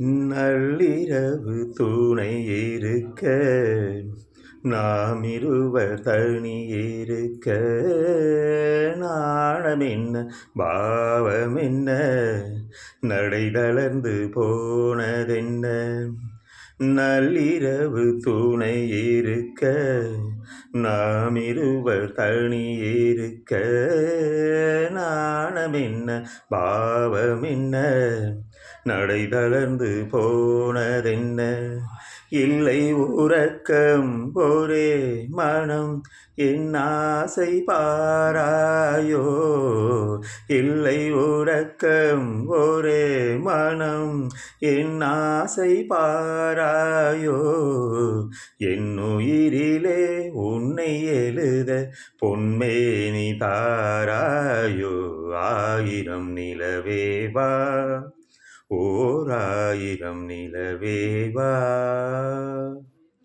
நள்ளிரவு துணை இருக்க, நாம் இருவர் தனி இருக்க, நாணமென்ன பாவமென்ன, நடை தளர்ந்து போனதென்ன. நள்ளிரவு துணை இருக்க, நாம் இருவர் தனி இருக்க, நாணமென்ன பாவமென்ன, நடை தளர்ந்து போனதென்ன. இல்லை உறக்கம் ஒரே மனம், என் ஆசை பாராயோ. இல்லை உறக்கம் ஒரே மனம், என் ஆசை பாராயோ. என் உயிரிலே உன்னை எழுத பொன்மேனி தாராயோ. ஆயிரம் நிலவேவா, ஓர் ஆயிரம் நிலவேவா.